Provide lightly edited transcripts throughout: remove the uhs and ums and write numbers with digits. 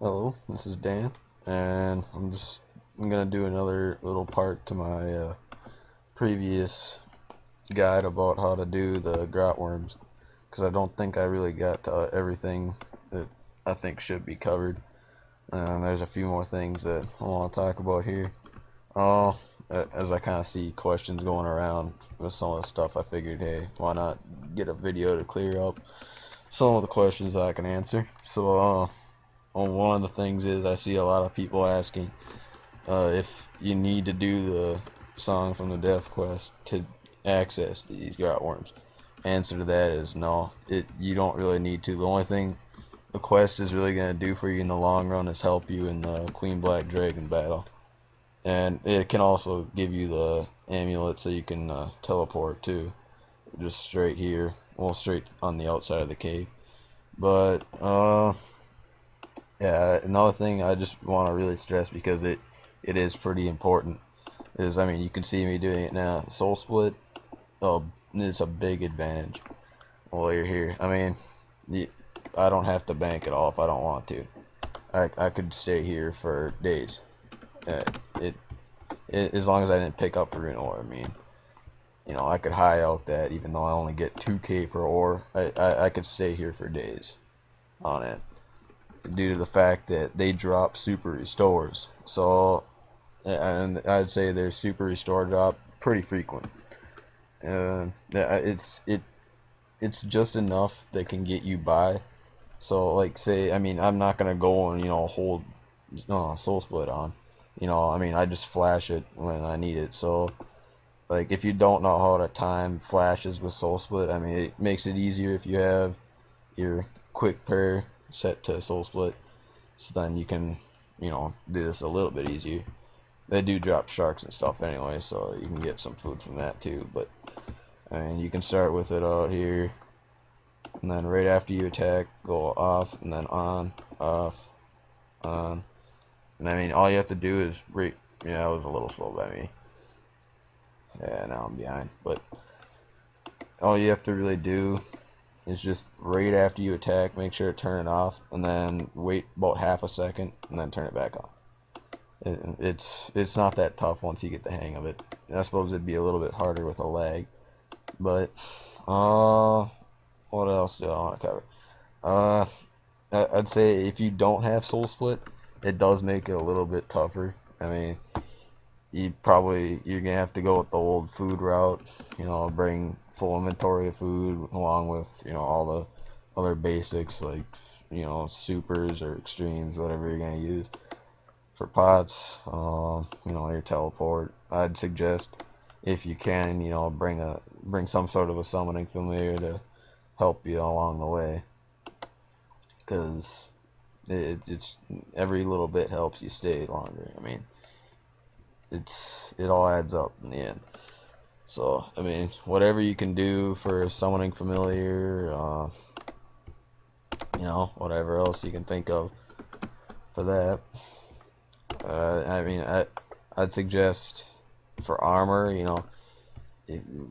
Hello, this is Dan, and I'm gonna do another little part to my previous guide about how to do the grotworms, because I don't think I really got to everything that I think should be covered. There's a few more things that I want to talk about here. Oh, as I kind of see questions going around with some of the stuff, I figured, hey, why not get a video to clear up some of the questions that I can answer. One of the things is I see a lot of people asking if you need to do the song from the Death Quest to access these grotworms. Answer to that is no. You don't really need to. The only thing the quest is really gonna do for you in the long run is help you in the Queen Black Dragon battle, and it can also give you the amulet so you can teleport too, just straight here, well, straight on the outside of the cave. But yeah, another thing I just want to really stress because it is pretty important is, I mean, you can see me doing it now. Soul split, oh, it's a big advantage while you're here. I mean, I don't have to bank at all if I don't want to. I could stay here for days. Uh, it, as long as I didn't pick up a rune ore. I mean, I could high out that even though I only get 2k per ore. I could stay here for days on it, due to the fact that they drop super restores. So, and I'd say their super restore drop pretty frequent. It's just enough that can get you by. So, like, say, I mean, I'm not gonna go and hold soul split on. I mean, I just flash it when I need it. So, like, if you don't know how to time flashes with soul split, I mean, it makes it easier if you have your quick prayer set to soul split, so then you can do this a little bit easier. They do drop sharks and stuff anyway, so you can get some food from that too. But I mean, you can start with it out here, and then right after you attack, go off and then on, off, on. And I mean, all you have to do is yeah, that was a little slow by me. Yeah, now I'm behind. But all you have to really do is just right after you attack, make sure to turn it off, and then wait about half a second, and then turn it back on. It's not that tough once you get the hang of it. I suppose it'd be a little bit harder with a lag, but what else do I want to cover? Uh, I'd say if you don't have Soul Split, it does make it a little bit tougher. I mean, you're gonna have to go with the old food route. Bring full inventory of food along with all the other basics like supers or extremes, whatever you're gonna use for pots. Your teleport. I'd suggest if you can, bring some sort of a summoning familiar to help you along the way, because it's every little bit helps you stay longer. I mean, it all adds up in the end. So I mean, whatever you can do for summoning familiar, whatever else you can think of for that. I mean, I'd suggest for armor,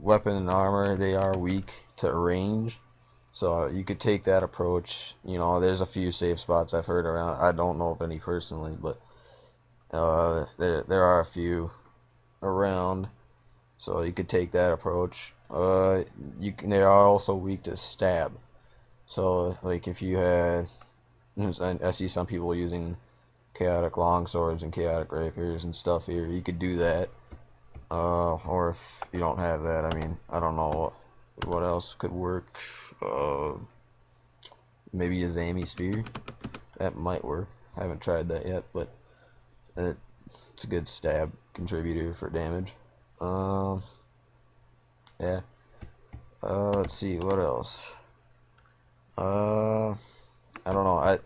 weapon and armor, they are weak to range. So you could take that approach. There's a few safe spots I've heard around. I don't know of any personally, but there are a few around. So you could take that approach. They are also weak to stab. So like if you had, I see some people using chaotic longswords and chaotic rapiers and stuff here. You could do that. Or if you don't have that, I mean, I don't know what else could work. Maybe a Zami spear. That might work. I haven't tried that yet, but it's a good stab contributor for damage. Yeah. Let's see what else. I don't know.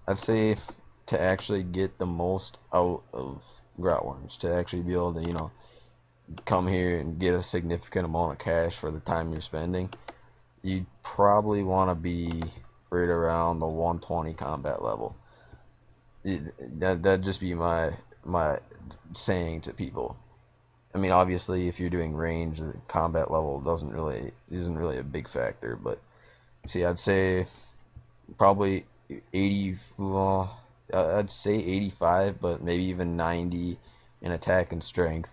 I'd say to actually get the most out of grotworms, to actually be able to come here and get a significant amount of cash for the time you're spending, you probably want to be right around the 120 combat level. That'd just be my saying to people. I mean, obviously, if you're doing range, the combat level isn't really a big factor. But see, I'd say probably 80. Well, I'd say 85, but maybe even 90 in attack and strength.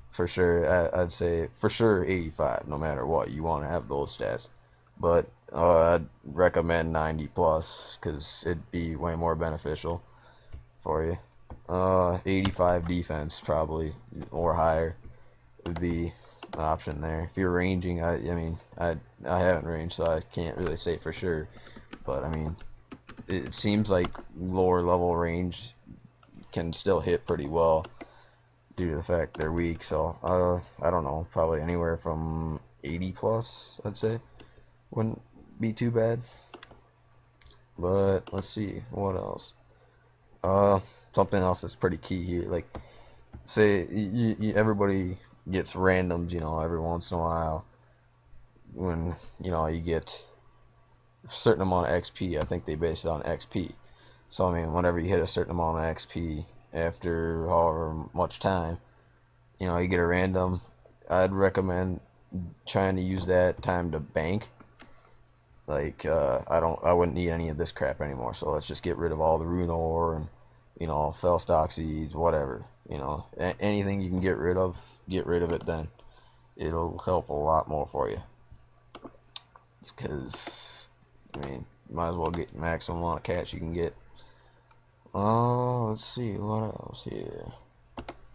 For sure, I'd say for sure 85, no matter what. You want to have those stats. But I'd recommend 90 plus because it'd be way more beneficial for you. 85 defense probably or higher would be an option there. If you're ranging, I mean, I haven't ranged, so I can't really say for sure. But I mean, it seems like lower level range can still hit pretty well due to the fact they're weak. So I don't know, probably anywhere from 80 plus, I'd say, wouldn't be too bad. But let's see what else. Something else that's pretty key here, like say everybody gets randoms, every once in a while when you get a certain amount of XP. I think they base it on XP. So I mean, whenever you hit a certain amount of XP after however much time, you get a random. I'd recommend trying to use that time to bank. Like I wouldn't need any of this crap anymore. So let's just get rid of all the rune ore and fellstock seeds, whatever. Anything you can get rid of it. Then it'll help a lot more for you. Because I mean, might as well get maximum amount of cash you can get. Oh, let's see what else here.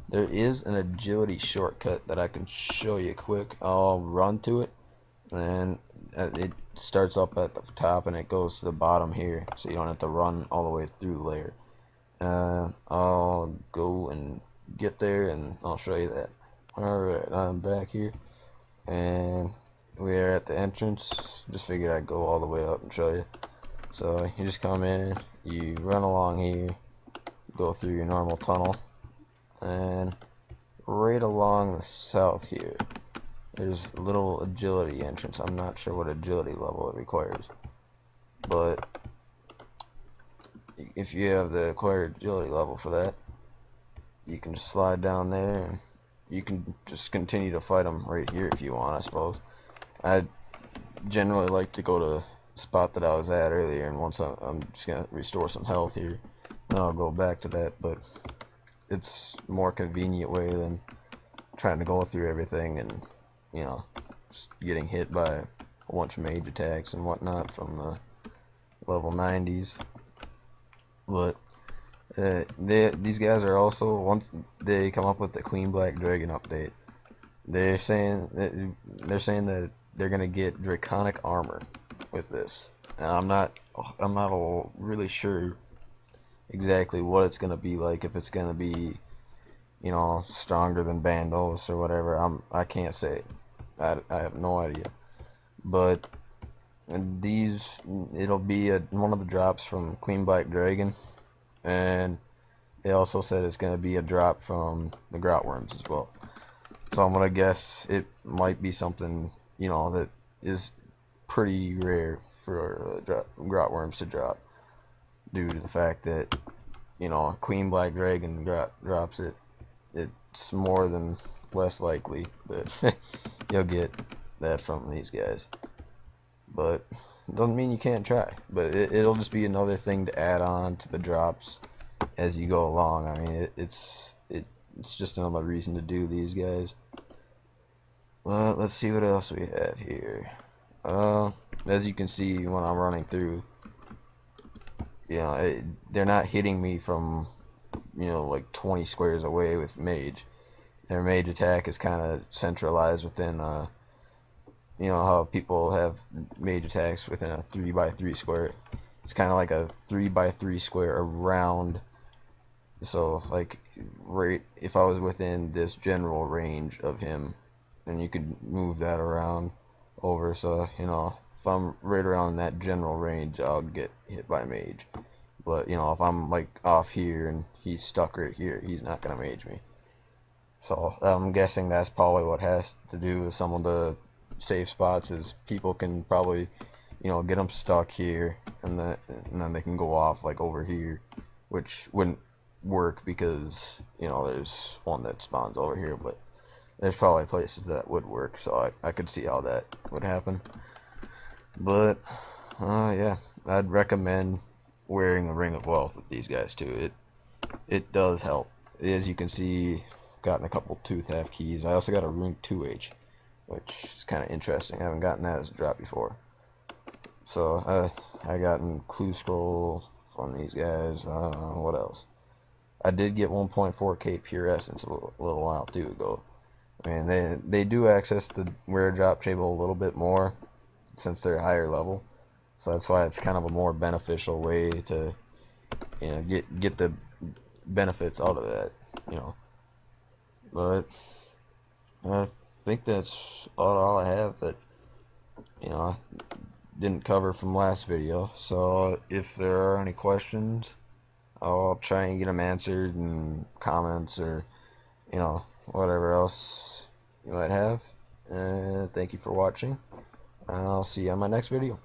There is an agility shortcut that I can show you quick. I'll run to it, and it starts up at the top and it goes to the bottom here, so you don't have to run all the way through the layer. I'll go and get there and I'll show you that. Alright, I'm back here, and we're at the entrance. Just figured I'd go all the way up and show you. So you just come in, you run along here, go through your normal tunnel, and right along the south here there's a little agility entrance. I'm not sure what agility level it requires, but if you have the acquired agility level for that, you can just slide down there and you can just continue to fight them right here if you want, I suppose. I generally like to go to the spot that I was at earlier, and once I'm just going to restore some health here, then I'll go back to that, but it's a more convenient way than trying to go through everything and, just getting hit by a bunch of mage attacks and whatnot from the level 90s. But these guys are also, once they come up with the Queen Black Dragon update, they're saying that they're gonna get draconic armor with this. Now, I'm not really sure exactly what it's gonna be like. If it's gonna be, stronger than Bandos or whatever. I can't say. I have no idea. But it'll be one of the drops from Queen Black Dragon, and they also said it's going to be a drop from the Grotworms as well. So I'm going to guess it might be something, that is pretty rare for Grotworms to drop, due to the fact that, Queen Black Dragon drops it. It's more than less likely that you'll get that from these guys. But doesn't mean you can't try. But it'll just be another thing to add on to the drops as you go along. I mean, it's just another reason to do these guys. Well, let's see what else we have here. As you can see when I'm running through, they're not hitting me from, like 20 squares away with mage. Their mage attack is kind of centralized within, how people have mage attacks within a 3x3 square. It's kind of like a 3x3 square around. So, like, right, if I was within this general range of him, then you could move that around over. So, if I'm right around that general range, I'll get hit by mage. But, if I'm, like, off here and he's stuck right here, he's not going to mage me. So, I'm guessing that's probably what has to do with some of the safe spots, is people can probably, get them stuck here, and then they can go off, like, over here, which wouldn't work because, there's one that spawns over here, but there's probably places that would work, so I could see how that would happen. But, yeah, I'd recommend wearing a ring of wealth with these guys too. It does help. As you can see, gotten a couple tooth half keys. I also got a rune 2H, which is kind of interesting. I haven't gotten that as a drop before. So I gotten clue scroll from these guys. What else? I did get 1.4k pure essence a little while too ago. I mean, they do access the rare drop table a little bit more since they're higher level, so that's why it's kind of a more beneficial way to, you know, get the benefits out of that, you know. But I think that's about all I have that, you know, I didn't cover from last video. So if there are any questions, I'll try and get them answered in comments or, you know, whatever else you might have. And thank you for watching. I'll see you on my next video.